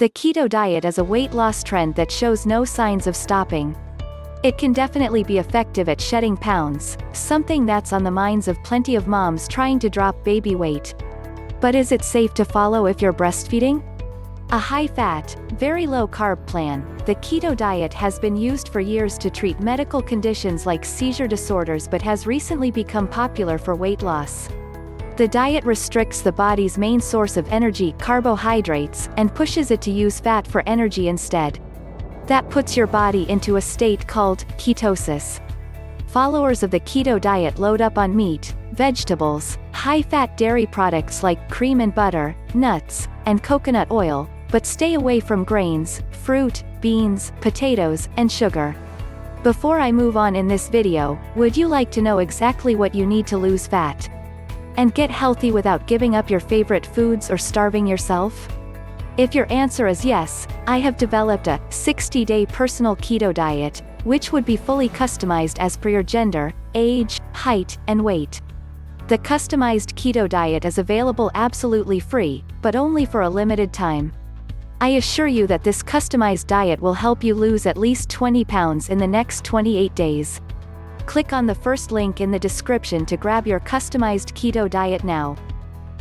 The keto diet is a weight loss trend that shows no signs of stopping. It can definitely be effective at shedding pounds, something that's on the minds of plenty of moms trying to drop baby weight. But is it safe to follow if you're breastfeeding? A high-fat, very low-carb plan, the keto diet has been used for years to treat medical conditions like seizure disorders but has recently become popular for weight loss. The diet restricts the body's main source of energy, carbohydrates, and pushes it to use fat for energy instead. That puts your body into a state called ketosis. Followers of the keto diet load up on meat, vegetables, high-fat dairy products like cream and butter, nuts, and coconut oil, but stay away from grains, fruit, beans, potatoes, and sugar. Before I move on in this video, would you like to know exactly what you need to lose fat and get healthy without giving up your favorite foods or starving yourself? If your answer is yes, I have developed a 60-day personal keto diet, which would be fully customized as per your gender, age, height, and weight. The customized keto diet is available absolutely free, but only for a limited time. I assure you that this customized diet will help you lose at least 20 pounds in the next 28 days. Click on the first link in the description to grab your customized keto diet now.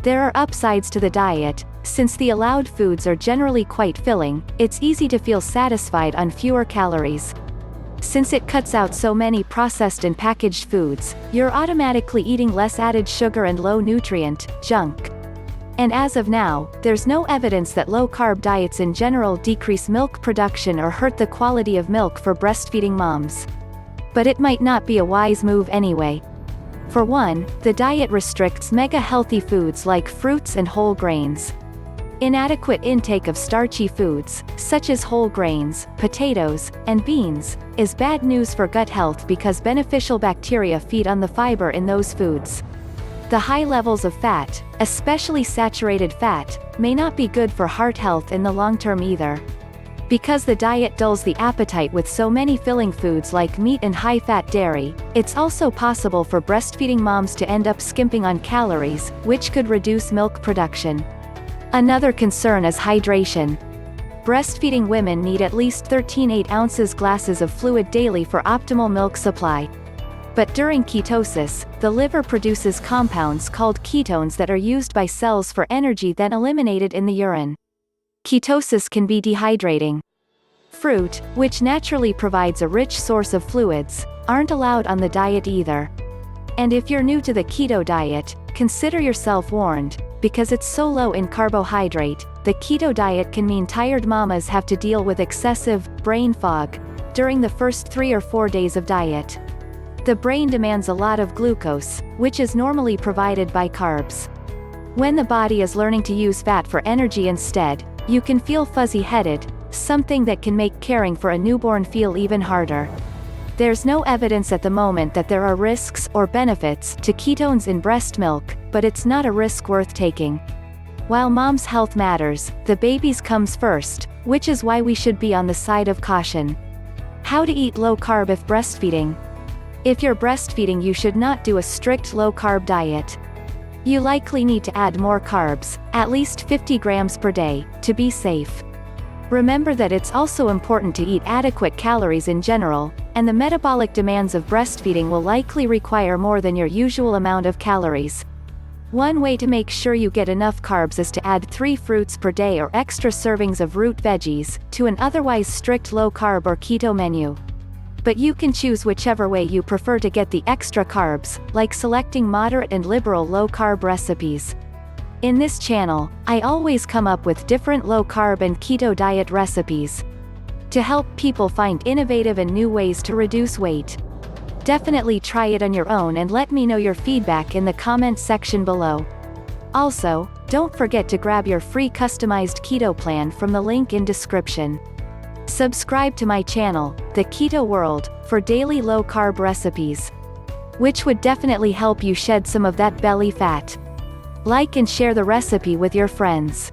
There are upsides to the diet. Since the allowed foods are generally quite filling, it's easy to feel satisfied on fewer calories. Since it cuts out so many processed and packaged foods, you're automatically eating less added sugar and low-nutrient junk. And as of now, there's no evidence that low-carb diets in general decrease milk production or hurt the quality of milk for breastfeeding moms. But it might not be a wise move anyway. For one, the diet restricts mega-healthy foods like fruits and whole grains. Inadequate intake of starchy foods, such as whole grains, potatoes, and beans, is bad news for gut health because beneficial bacteria feed on the fiber in those foods. The high levels of fat, especially saturated fat, may not be good for heart health in the long term either. Because the diet dulls the appetite with so many filling foods like meat and high-fat dairy, it's also possible for breastfeeding moms to end up skimping on calories, which could reduce milk production. Another concern is hydration. Breastfeeding women need at least 13 8-ounce glasses of fluid daily for optimal milk supply. But during ketosis, the liver produces compounds called ketones that are used by cells for energy then eliminated in the urine. Ketosis can be dehydrating. Fruit, which naturally provides a rich source of fluids, aren't allowed on the diet either. And if you're new to the keto diet, consider yourself warned, because it's so low in carbohydrate, the keto diet can mean tired mamas have to deal with excessive brain fog during the first 3 or 4 days of diet. The brain demands a lot of glucose, which is normally provided by carbs. When the body is learning to use fat for energy instead, you can feel fuzzy-headed, something that can make caring for a newborn feel even harder. There's no evidence at the moment that there are risks or benefits to ketones in breast milk, but it's not a risk worth taking. While mom's health matters, the baby's comes first, which is why we should be on the side of caution. How to eat low carb if breastfeeding? If you're breastfeeding, you should not do a strict low-carb diet. You likely need to add more carbs, at least 50 grams per day, to be safe. Remember that it's also important to eat adequate calories in general, and the metabolic demands of breastfeeding will likely require more than your usual amount of calories. One way to make sure you get enough carbs is to add 3 fruits per day or extra servings of root veggies to an otherwise strict low-carb or keto menu. But you can choose whichever way you prefer to get the extra carbs, like selecting moderate and liberal low-carb recipes. In this channel, I always come up with different low-carb and keto diet recipes to help people find innovative and new ways to reduce weight. Definitely try it on your own and let me know your feedback in the comment section below. Also, don't forget to grab your free customized keto plan from the link in description. Subscribe to my channel, The Keto World, for daily low-carb recipes, which would definitely help you shed some of that belly fat. Like and share the recipe with your friends.